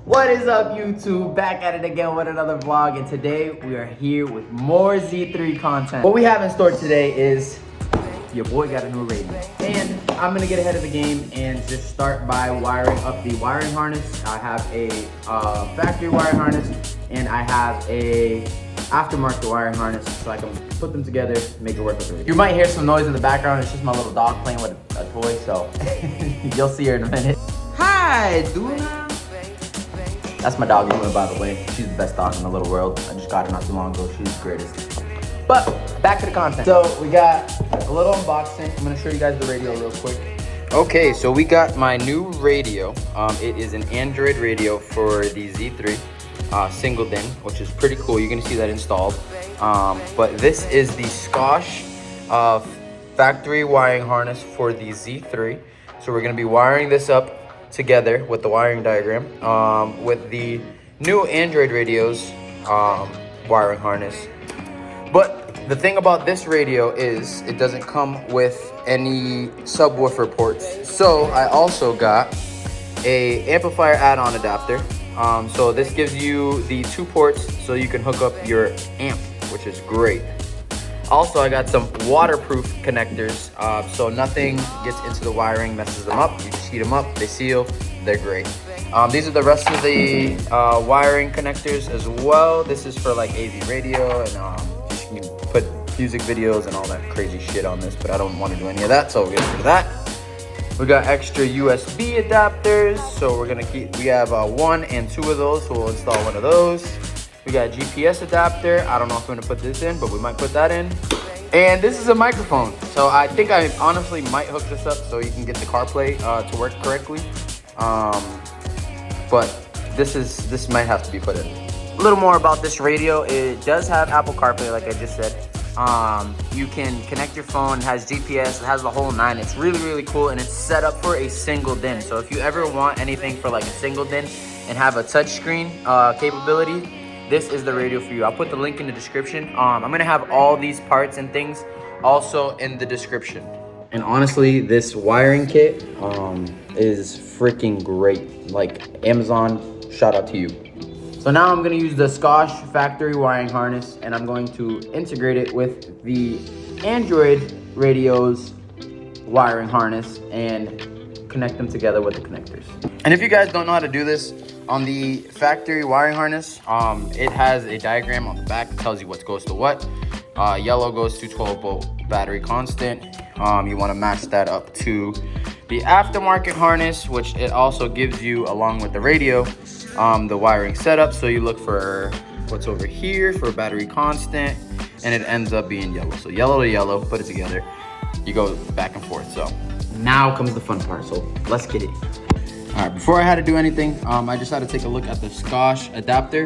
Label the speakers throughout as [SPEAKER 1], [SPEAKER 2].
[SPEAKER 1] What is up, YouTube? Back at it again with another vlog, and today we are here with more Z3 content. What we have in store today is your boy got a new radio, and I'm gonna get ahead of the game and just start by wiring up the wiring harness. I have a factory wiring harness, and I have a aftermarket wiring harness, so I can put them together, make it work with it. You might hear some noise in the background. It's just my little dog playing with a toy, so you'll see her in a minute. Hi, Duna. That's my dog, Luna, by the way. She's the best dog in the little world. I just got her not too long ago. She's the greatest. But back to the content. So we got a little unboxing. I'm gonna show you guys the radio real quick. Okay, so we got my new radio. It is an Android radio for the Z3 single DIN, which is pretty cool. You're gonna see that installed. But this is the Scosche factory wiring harness for the Z3. So we're gonna be wiring this up together with the wiring diagram with the new Android radios wiring harness. But the thing about this radio is it doesn't come with any subwoofer ports. So I also got a amplifier add-on adapter. So this gives you the 2 ports so you can hook up your amp, which is great. Also, I got some waterproof connectors, so nothing gets into the wiring, messes them up. You just heat them up, they seal, they're great. These are the rest of the wiring connectors as well. This is for like AV radio, and you can put music videos and all that crazy shit on this, but I don't want to do any of that, so we're gonna do that. We got extra USB adapters, so we're gonna we have 1 and 2 of those, so we'll install one of those. We got a GPS adapter. I don't know if I'm gonna put this in, but we might put that in. And this is a microphone. So I think I honestly might hook this up so you can get the CarPlay to work correctly. But this might have to be put in. A little more about this radio. It does have Apple CarPlay, like I just said. You can connect your phone, it has GPS, it has the whole 9. It's really, really cool, and it's set up for a single DIN. So if you ever want anything for like a single DIN and have a touchscreen capability, this is the radio for you. I'll put the link in the description. I'm gonna have all these parts and things also in the description. And honestly, this wiring kit is freaking great. Like, Amazon, shout out to you. So now I'm gonna use the Scosche factory wiring harness, and I'm going to integrate it with the Android radio's wiring harness and connect them together with the connectors. And if you guys don't know how to do this, on the factory wiring harness, it has a diagram on the back that tells you what goes to what. Yellow goes to 12-volt battery constant. You want to match that up to the aftermarket harness, which it also gives you along with the radio, the wiring setup. So you look for what's over here for battery constant, and it ends up being yellow. So yellow to yellow, put it together. You go back and forth. So now comes the fun part. So let's get it. All right, before I had to do anything, I just had to take a look at the Scosche adapter,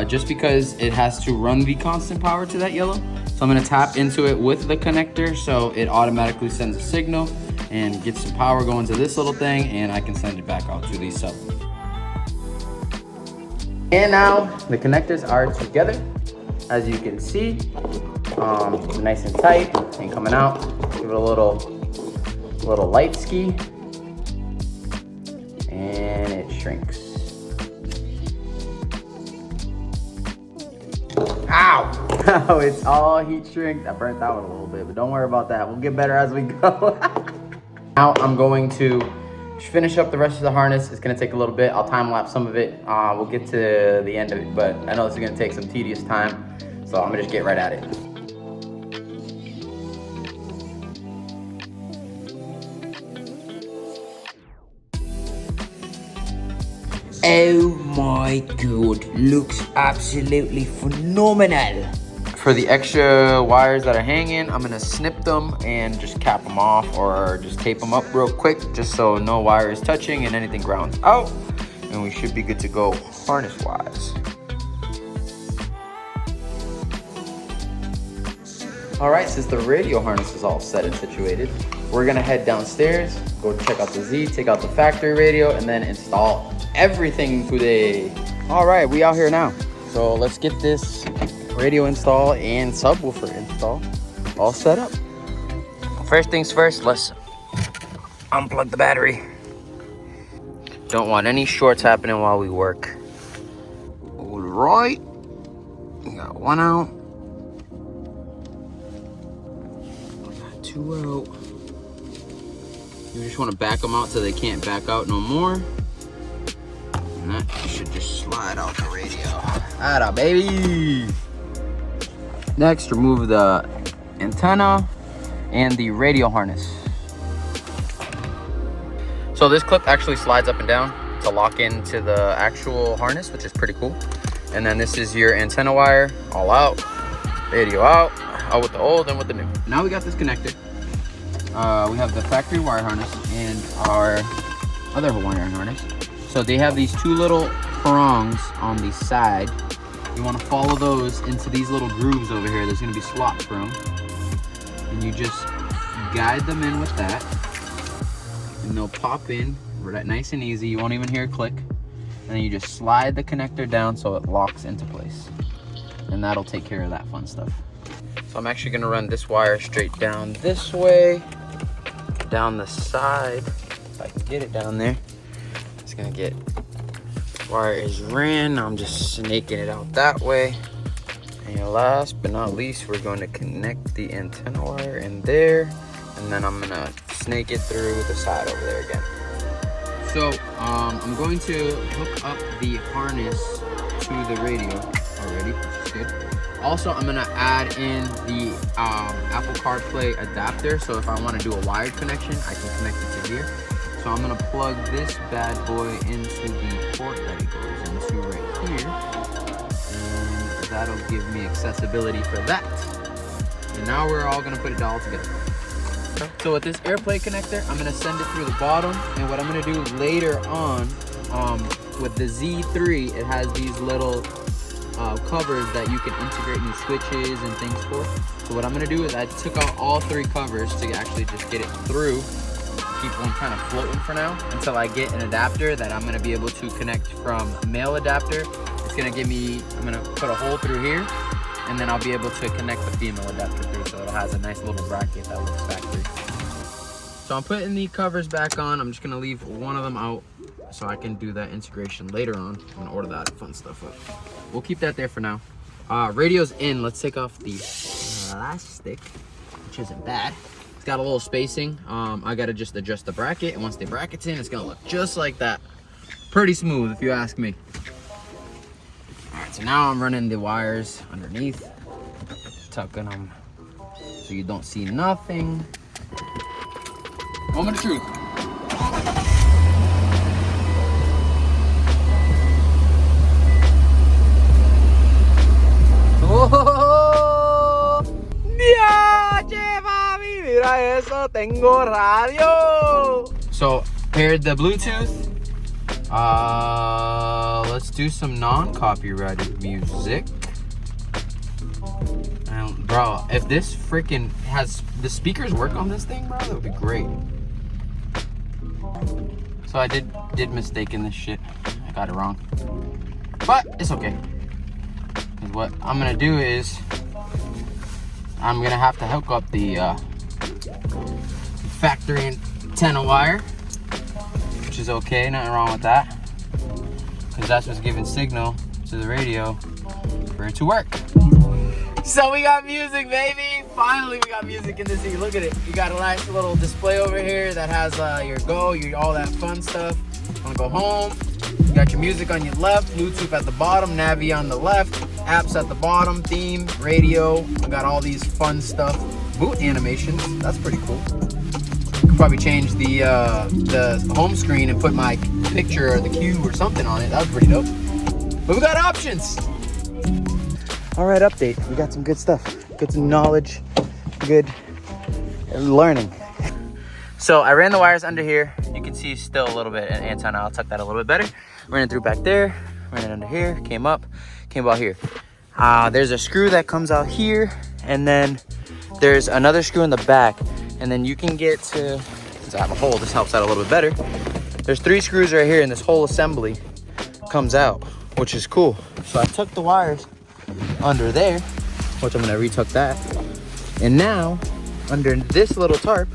[SPEAKER 1] just because it has to run the constant power to that yellow. So I'm gonna tap into it with the connector, so it automatically sends a signal and gets some power going to this little thing, and I can send it back out to the sub. And now the connectors are together, as you can see, nice and tight and coming out. Give it a little light ski. And it shrinks. Ow! Oh, it's all heat shrink. I burnt that one a little bit, but don't worry about that. We'll get better as we go. Now I'm going to finish up the rest of the harness. It's gonna take a little bit. I'll time lapse some of it. We'll get to the end of it, but I know this is gonna take some tedious time, so I'm gonna just get right at it.
[SPEAKER 2] Oh my god, looks absolutely phenomenal.
[SPEAKER 1] For the extra wires that are hanging, I'm gonna snip them and just cap them off, or just tape them up real quick, just so no wire is touching and anything grounds out, and we should be good to go harness wise. All right, since the radio harness is all set and situated, we're gonna head downstairs, go check out the Z, take out the factory radio, and then install everything today. All right, we out here now. So let's get this radio install and subwoofer install all set up. First things first, let's unplug the battery. Don't want any shorts happening while we work. All right. We got one out. Got two out. You just want to back them out so they can't back out no more. And that should just slide out the radio. Atta baby. Next, remove the antenna and the radio harness. So this clip actually slides up and down to lock into the actual harness, which is pretty cool. And then this is your antenna wire, all out, radio out with the old and with the new. Now we got this connector. We have the factory wire harness and our other wire harness. So they have these two little prongs on the side. You want to follow those into these little grooves over here. There's going to be slots for them. And you just guide them in with that. And they'll pop in nice and easy. You won't even hear a click. And then you just slide the connector down so it locks into place. And that'll take care of that fun stuff. So I'm actually going to run this wire straight down this way. Down the side. If I can get it down there. It's going to get... Wire is ran. I'm just snaking it out that way. And last but not least, we're going to connect the antenna wire in there, and then I'm gonna snake it through the side over there again. So I'm going to hook up the harness to the radio already, which is good. Also, I'm gonna add in the Apple CarPlay adapter, so if I want to do a wired connection, I can connect it to here. So I'm gonna plug this bad boy into the port that it goes into right here, and that'll give me accessibility for that. And now we're all gonna put it all together. So with this AirPlay connector, I'm gonna send it through the bottom, and what I'm gonna do later on, with the Z3, it has these little covers that you can integrate new switches and things for. So what I'm gonna do is I took out all three covers to actually just get it through. Keep one kind of floating for now until I get an adapter that I'm gonna be able to connect from male adapter. It's gonna give me, I'm gonna put a hole through here, and then I'll be able to connect the female adapter through, so it has a nice little bracket that looks factory. So I'm putting the covers back on. I'm just gonna leave one of them out so I can do that integration later on and order that fun stuff up. We'll keep that there for now. Radio's in. Let's take off the plastic, which isn't bad. Got a little spacing. I gotta just adjust the bracket, and once the bracket's in, it's gonna look just like that. Pretty smooth, if you ask me. All right, so now I'm running the wires underneath, tucking them so you don't see nothing. Moment of truth. Mira eso, tengo radio. So paired the Bluetooth. Let's do some non-copyrighted music. Bro, if this freaking has the speakers work on this thing, bro, that would be great. So I did mistake in this shit. I got it wrong, but it's okay. Because what I'm gonna do is I'm gonna have to hook up the factory antenna wire, which is okay, nothing wrong with that, because that's what's giving signal to the radio for it to work. So we got music, baby. Finally, we got music in the seat. Look at it. You got a nice little display over here that has your all that fun stuff. Wanna go home? You got your music on your left, Bluetooth at the bottom, Navi on the left, apps at the bottom, theme, radio. I got all these fun stuff. Boot animations. That's pretty cool. Could probably change the home screen and put my picture or the cue or something on it. That was pretty dope. But we got options. All right, update. We got some good stuff. Good knowledge. Good learning. So I ran the wires under here. You can see still a little bit an antenna. I'll tuck that a little bit better. Ran it through back there. Ran it under here. Came up. Came about here. There's a screw that comes out here, and then there's another screw in the back, and then you can get to, since I have a hole, this helps out a little bit better. There's 3 screws right here, and this whole assembly comes out, which is cool. So I took the wires under there, which I'm gonna retuck that. And now, under this little tarp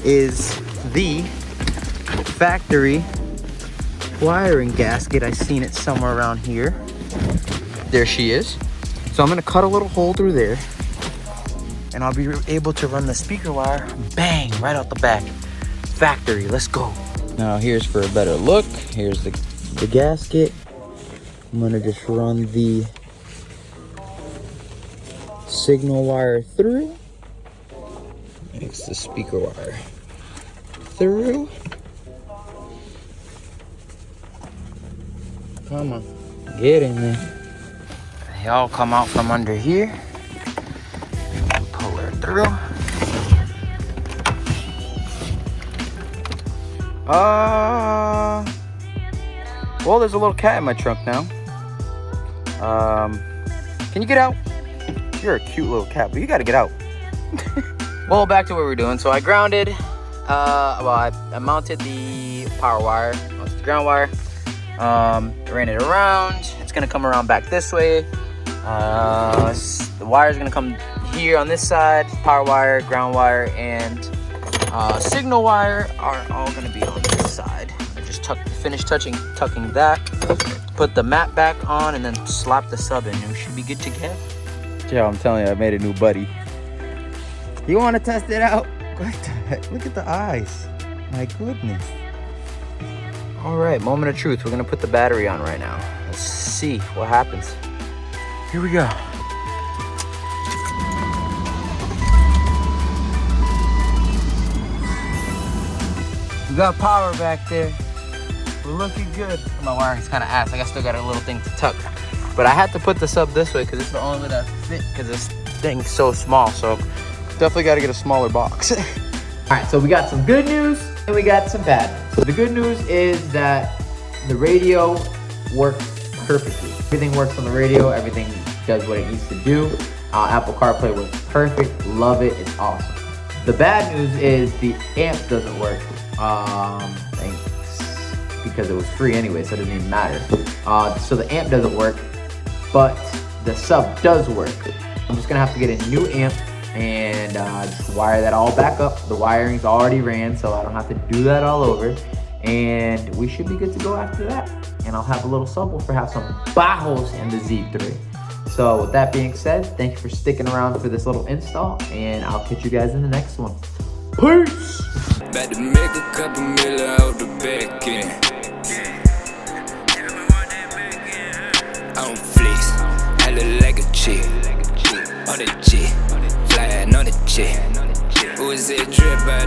[SPEAKER 1] is the factory wiring gasket. I seen it somewhere around here. There she is. So I'm gonna cut a little hole through there, and I'll be able to run the speaker wire, bang, right out the back. Factory, let's go. Now here's for a better look. Here's the gasket. I'm gonna just run the signal wire through. It's the speaker wire through. Come on, get in there. They all come out from under here. Pull her through. Well, there's a little cat in my trunk now. Can you get out? You're a cute little cat, but you gotta get out. Well, back to what we're doing. So I grounded, I mounted the power wire, mounted the ground wire, ran it around. It's gonna come around back this way. The wire is gonna come here on this side. Power wire, ground wire, and signal wire are all gonna be on this side. I just finished tucking that, put the mat back on, and then slap the sub in, and we should be good to go. Joe, I'm telling you, I made a new buddy. You want to test it out? What the heck? Look at the eyes. My goodness. All right, moment of truth. We're gonna put the battery on right now. Let's see what happens. Here we go. We got power back there. We're looking good. My wiring's kind of ass. I still got a little thing to tuck. But I had to put the sub this way because it's the only way that fit, because this thing's so small. So definitely got to get a smaller box. All right, so we got some good news and we got some bad news. So the good news is that the radio works perfectly. Everything works on the radio. Everything does what it needs to do. Apple CarPlay works perfect. Love it. It's awesome. The bad news is the amp doesn't work. Thanks, because it was free anyway, so it doesn't even matter. So the amp doesn't work, but the sub does work. I'm just gonna have to get a new amp and just wire that all back up. The wiring's already ran, so I don't have to do that all over. And we should be good to go after that. And I'll have a little subwoofer, have some bajos in the Z3. So with that being said, thank you for sticking around for this little install, and I'll catch you guys in the next one. Peace!
[SPEAKER 3] About to make a couple million out the back end. I'm flex, I look like a chick. On the jet, flying on the jet. Who is it drip by?